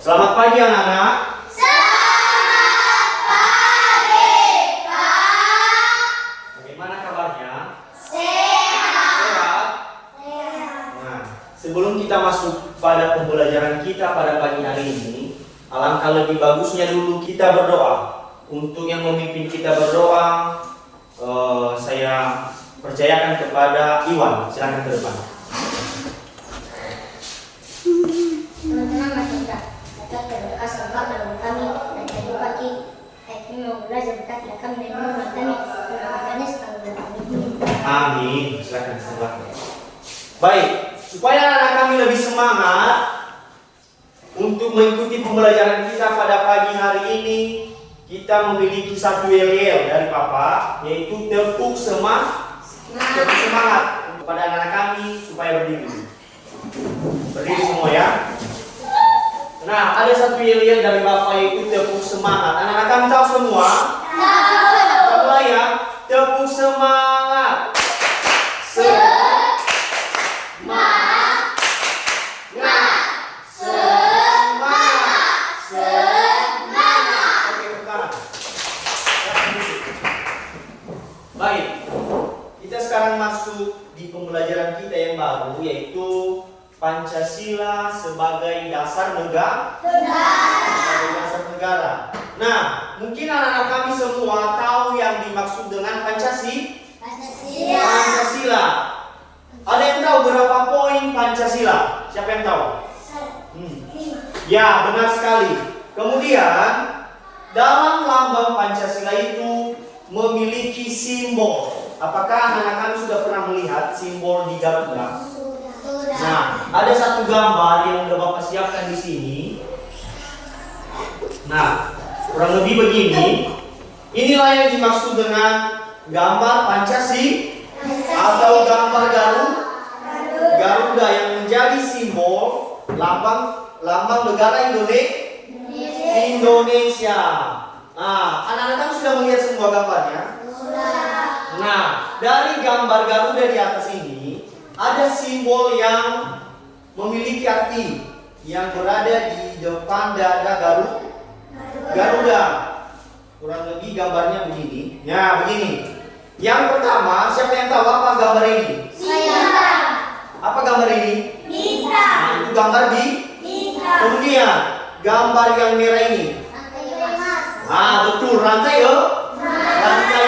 Selamat pagi anak-anak. Selamat pagi, Kak. Bagaimana kabarnya? Sehat. Nah, sebelum kita masuk pada pembelajaran kita pada pagi hari ini, alangkah lebih bagusnya dulu kita berdoa. Untuk yang memimpin kita berdoa, saya percayakan kepada Iwan. Silakan ke depan. Teman-teman masih dapat berdoa selama dalam kami dan tadi pagi kami mau belajar berkat kami dan menurut kami berdoakannya selalu dalam kami. Amin. Silakan ke depan. Baik, supaya anak kami lebih semangat untuk mengikuti pembelajaran kita pada pagi hari ini, kita memiliki satu yel-yel dari Papa, yaitu tepuk semangat kepada anak-anak kami supaya berdiri. Berdiri semua ya. Nah, ada satu yel-yel dari Bapak yaitu tepuk semangat. Anak-anak kami tahu semua? Tahu ya? Tepuk semangat. Baik, kita sekarang masuk di pembelajaran kita yang baru, yaitu Pancasila sebagai dasar negara. Nah, mungkin anak-anak kami semua tahu yang dimaksud dengan Pancasila. Ada yang tahu berapa poin Pancasila? Siapa yang tahu? Ya, benar sekali. Kemudian, dalam lambang Pancasila itu memiliki simbol. Apakah anak-anak kami sudah pernah melihat simbol di Garuda? Nah, ada satu gambar yang udah Bapak siapkan di sini. Nah, kurang lebih begini. Inilah yang dimaksud dengan gambar Pancasila atau gambar Garuda yang menjadi simbol lambang negara Indonesia. Nah, anak-anak kan sudah melihat semua gambarnya? Nah, dari gambar Garuda di atas ini ada simbol yang memiliki arti yang berada di depan dada Garuda. Kurang lebih gambarnya begini. Ya, begini. Yang pertama, siapa yang tahu apa gambar ini? Apa gambar ini? Nah, itu gambar bintang. Kemudian, gambar yang merah ini. Betul, rantai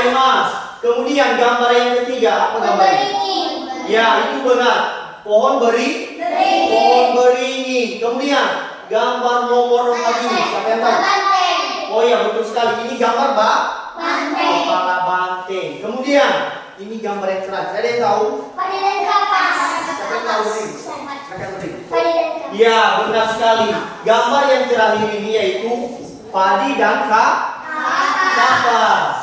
emas. Kemudian gambar yang ketiga, apa gambar ini? Ya, itu benar. Pohon beringin. Kemudian gambar nomor 4 ini, siapa yang tahu? Oh ya, betul sekali. Ini gambar kepala banteng. Kemudian ini gambar yang terakhir. Ada yang tahu? Padi dan kapas. Siapa yang tahu ini? Ya, benar sekali. Gambar yang terakhir ini yaitu padi dan kapas.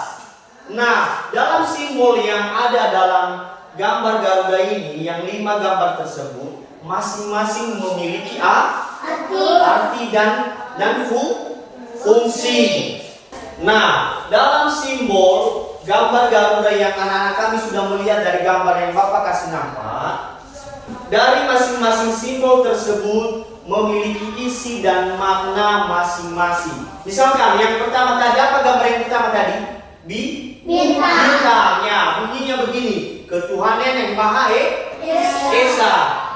Nah, dalam simbol yang ada dalam gambar Garuda ini, yang 5 gambar tersebut, masing-masing memiliki arti dan fungsi. Nah, dalam simbol gambar Garuda yang anak-anak kami sudah melihat dari gambar yang Bapak kasih nampak, dari masing-masing simbol tersebut memiliki isi dan makna masing-masing. Misalkan yang pertama tadi, apa gambar yang pertama tadi? Bintang. Ya, bunyinya begini. Ketuhanan yang Maha Esa.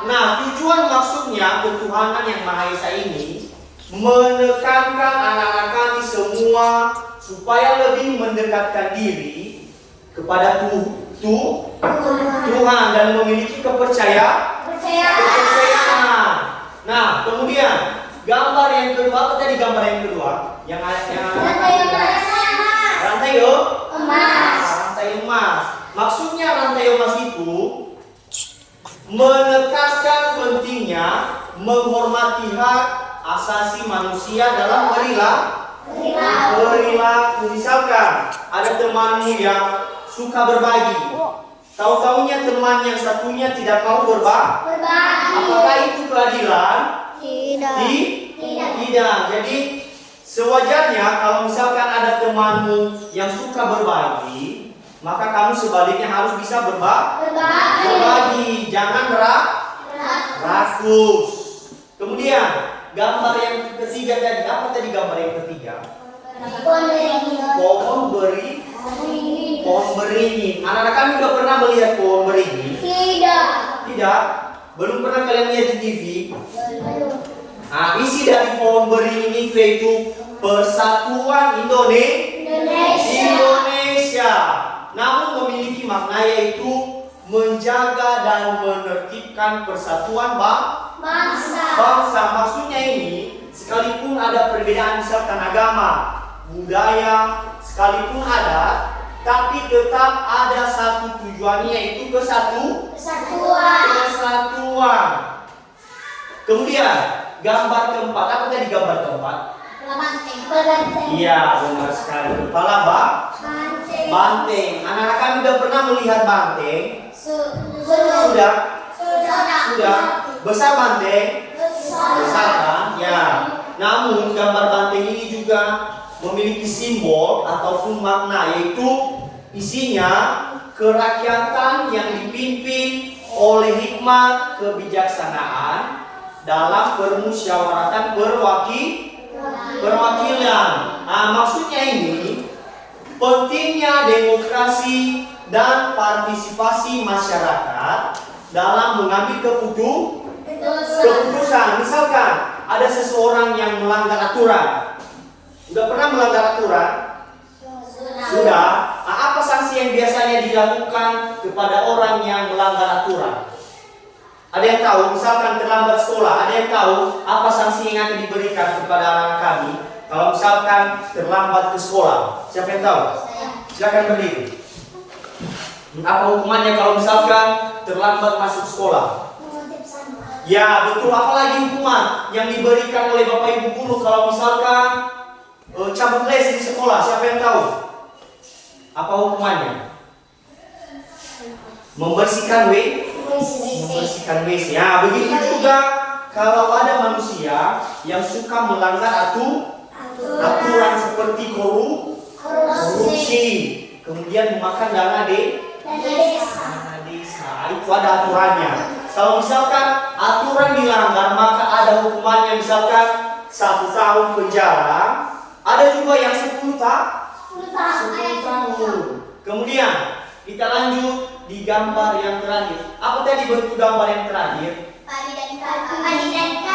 Nah, tujuan maksudnya ketuhanan yang Maha Esa ini menekankan anak-anak kami semua supaya lebih mendekatkan diri kepada Tuhan dan memiliki kepercayaan. Nah, kemudian gambar yang kedua, apa tadi gambar yang kedua? Rantai emas. Maksudnya rantai emas itu menekankan pentingnya menghormati hak asasi manusia dalam perilaku. Misalkan ada temanmu yang suka berbagi, tahu-taunya teman yang satunya tidak mau berbagi. Apakah itu keadilan? Tidak. Jadi sewajarnya kalau misalkan ada temanmu yang suka berbagi, maka kamu sebaliknya harus bisa berbagi. Jangan rakus. Kemudian gambar yang ketiga tadi. Apa tadi gambar yang ketiga? Pohon beringin. Anak-anak kami udah pernah melihat pohon beringin? Tidak. Tidak? Belum pernah kalian lihat di TV? Nah, isi dari pohon beringin itu yaitu Persatuan Indonesia. Namun memiliki makna yaitu menjaga dan menertibkan persatuan bangsa. Maksudnya ini, sekalipun ada perbedaan misalkan agama, budaya, sekalipun ada, tapi tetap ada satu tujuannya yaitu kesatuan. Kemudian gambar keempat, apa tadi gambar keempat? Iya, benar sekali. Kepala banteng. Anak-anak kami udah pernah melihat banteng? Sudah. Besar banteng? Besar kan? Ya. Namun gambar banteng ini juga memiliki simbol ataupun makna, yaitu isinya kerakyatan yang dipimpin oleh hikmat kebijaksanaan dalam permusyawaratan perwakilan. Nah, maksudnya ini pentingnya demokrasi dan partisipasi masyarakat dalam mengambil keputusan. Misalkan ada seseorang yang melanggar aturan. Udah pernah melanggar aturan? Sudah. Nah, apa sanksi yang biasanya dilakukan kepada orang yang melanggar aturan? Ada yang tahu? Misalkan terlambat sekolah, ada yang tahu apa sanksi yang akan diberikan kepada anak kami kalau misalkan terlambat ke sekolah? Siapa yang tahu? Silakan berdiri. Apa hukumannya kalau misalkan terlambat masuk sekolah? Ya, betul. Apalagi hukuman yang diberikan oleh Bapak Ibu guru kalau misalkan cabut les di sekolah? Siapa yang tahu? Apa hukumannya? Membersihkan WC. Ya, begitu juga kalau ada manusia yang suka melanggar aturan seperti korupsi, kemudian memakan dana desa. Itu ada aturannya. Kalau misalkan aturan dilanggar, maka ada hukumannya, misalkan 1 tahun penjara. Ada juga yang 10 tahun. Kemudian kita lanjut di gambar yang terakhir. Apa tadi bentuk gambar yang terakhir?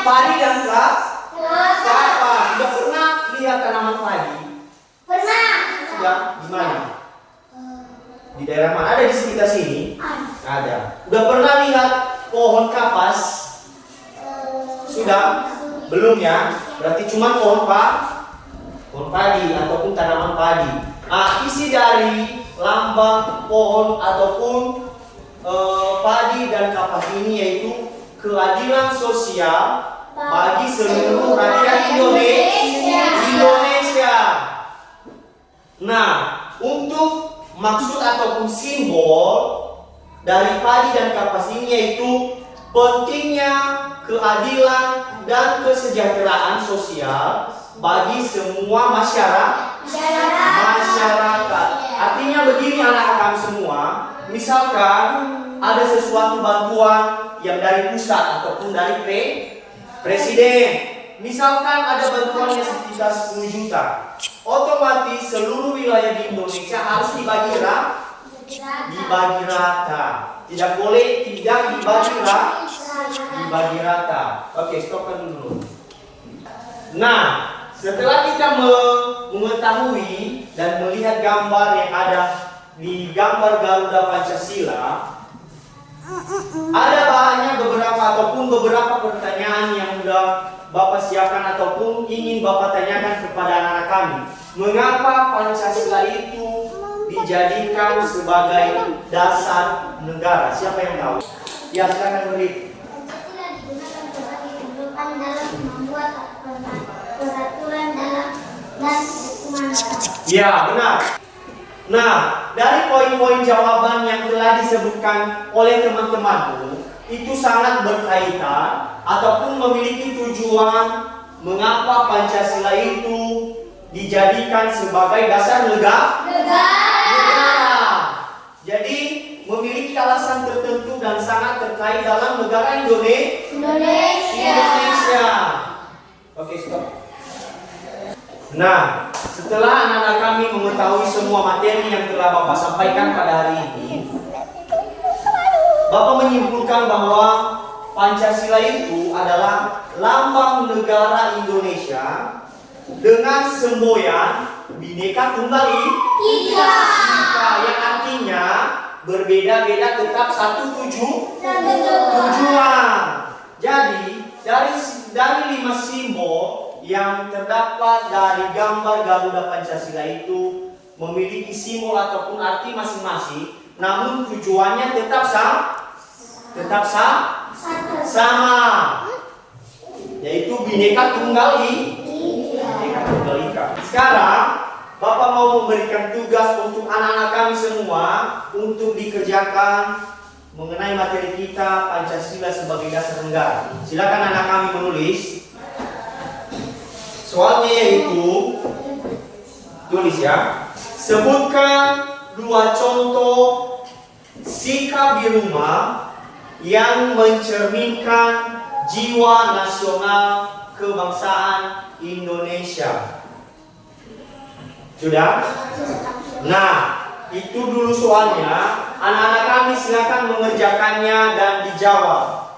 Padi dan kapas. Sudah pernah lihat tanaman padi? Pernah. Sudah. Di mana? Di daerah mana? Ada di sekitar sini? Ada. Udah pernah lihat pohon kapas? Sudah? Belum ya? Berarti cuma pohon padi ataupun tanaman padi. Isi dari lambang pohon ataupun padi dan kapas ini yaitu keadilan sosial bagi seluruh rakyat Indonesia. Nah, untuk maksud ataupun simbol dari padi dan kapas ini yaitu pentingnya keadilan dan kesejahteraan sosial bagi semua masyarakat. Artinya begini anak-anak kami semua, misalkan ada sesuatu bantuan yang dari pusat ataupun dari presiden, misalkan ada bantuannya sekitar 10 juta, otomatis seluruh wilayah di Indonesia harus dibagi rata. Tidak boleh tidak dibagi rata. Oke, stopkan dulu. Nah, setelah kita mengetahui dan melihat gambar yang ada di gambar Garuda Pancasila, ada banyak beberapa pertanyaan yang sudah Bapak siapkan ataupun ingin Bapak tanyakan kepada anak-anak kami. Mengapa Pancasila itu dijadikan sebagai dasar negara? Siapa yang tahu? Ya, silakan beri. Pancasila digunakan sebagai pedoman dalam membuat peraturan dan hukuman. Ya, benar. Nah, dari poin-poin jawaban yang telah disebutkan oleh teman-temanmu, itu sangat berkaitan ataupun memiliki tujuan mengapa Pancasila itu dijadikan sebagai dasar negara. Jadi memiliki alasan tertentu dan sangat terkait dalam negara Indonesia. Nah, setelah anak-anak kami mengetahui semua materi yang telah Bapak sampaikan pada hari ini, Bapak menyimpulkan bahwa Pancasila itu adalah lambang negara Indonesia dengan semboyan Bhinneka Tunggal Ika, yang artinya berbeda-beda tetap satu tujuan. Jadi dari 5 simbol yang terdapat dari gambar Garuda Pancasila itu memiliki simbol ataupun arti masing-masing, namun tujuannya tetap sama, yaitu Bhinneka Tunggal Ika. Sekarang Bapak mau memberikan tugas untuk anak-anak kami semua untuk dikerjakan mengenai materi kita Pancasila sebagai dasar negara. Silakan anak kami menulis. Soalnya yaitu, tulis ya. Sebutkan 2 contoh sikap di rumah yang mencerminkan jiwa nasional kebangsaan Indonesia. Sudah? Nah, itu dulu soalnya. Anak-anak kami silakan mengerjakannya dan dijawab.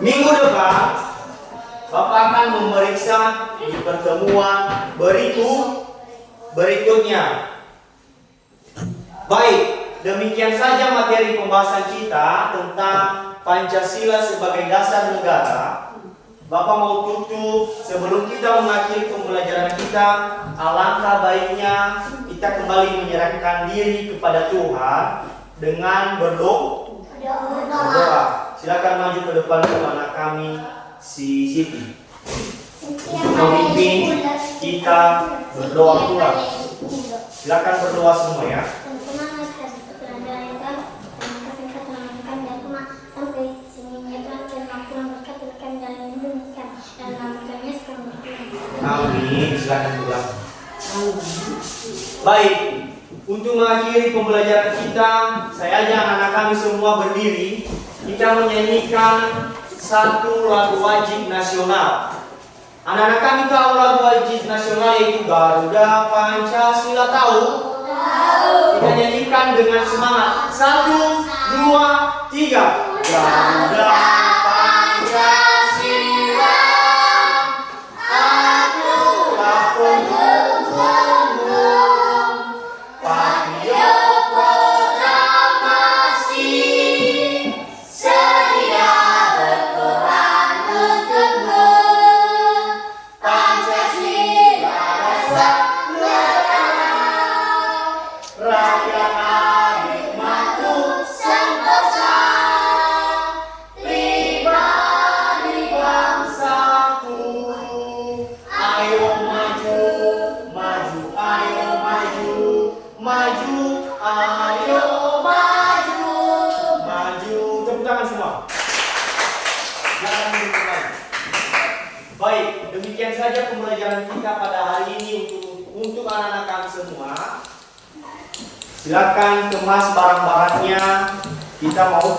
Minggu depan Bapak akan memeriksa di pertemuan berikutnya. Baik, demikian saja materi pembahasan kita tentang Pancasila sebagai dasar negara. Bapak mau tutup sebelum kita mengakhiri pembelajaran kita. Alangkah baiknya kita kembali menyerahkan diri kepada Tuhan dengan berdoa. Silakan maju ke depan anak kami, si Siti. Memimpin kita berdoa pula. Silakan berdoa semua ya. Amin. Silakan pulang. Baik, untuk mengakhiri pembelajaran kita, saya ajak anak kami semua berdiri. Kita menyanyikan satu lagu wajib nasional. Anak-anak kami tahu lagu wajib nasional yaitu Garuda Pancasila, tahu? Tahu. Kita nyanyikan dengan semangat. 1, 2, 3. Garuda Pancasila, akulah penghubungmu, patriot proklamasi, sedia berperang untukmu. Pancasila dasar negara, rakyat adil makmur sentosa, pribadi bangsaku. Ayo maju, maju, ayo maju, maju, ayo maju, maju. Tepuk tangan semua. Jangan duduk kembali. Baik, demikian saja pembelajaran kita pada hari ini untuk anak-anak kami semua. Silakan kemas barang-barangnya. Kita mau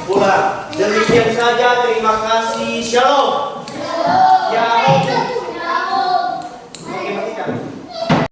pulang. Demikian saja. Terima kasih. Shalom. Ya.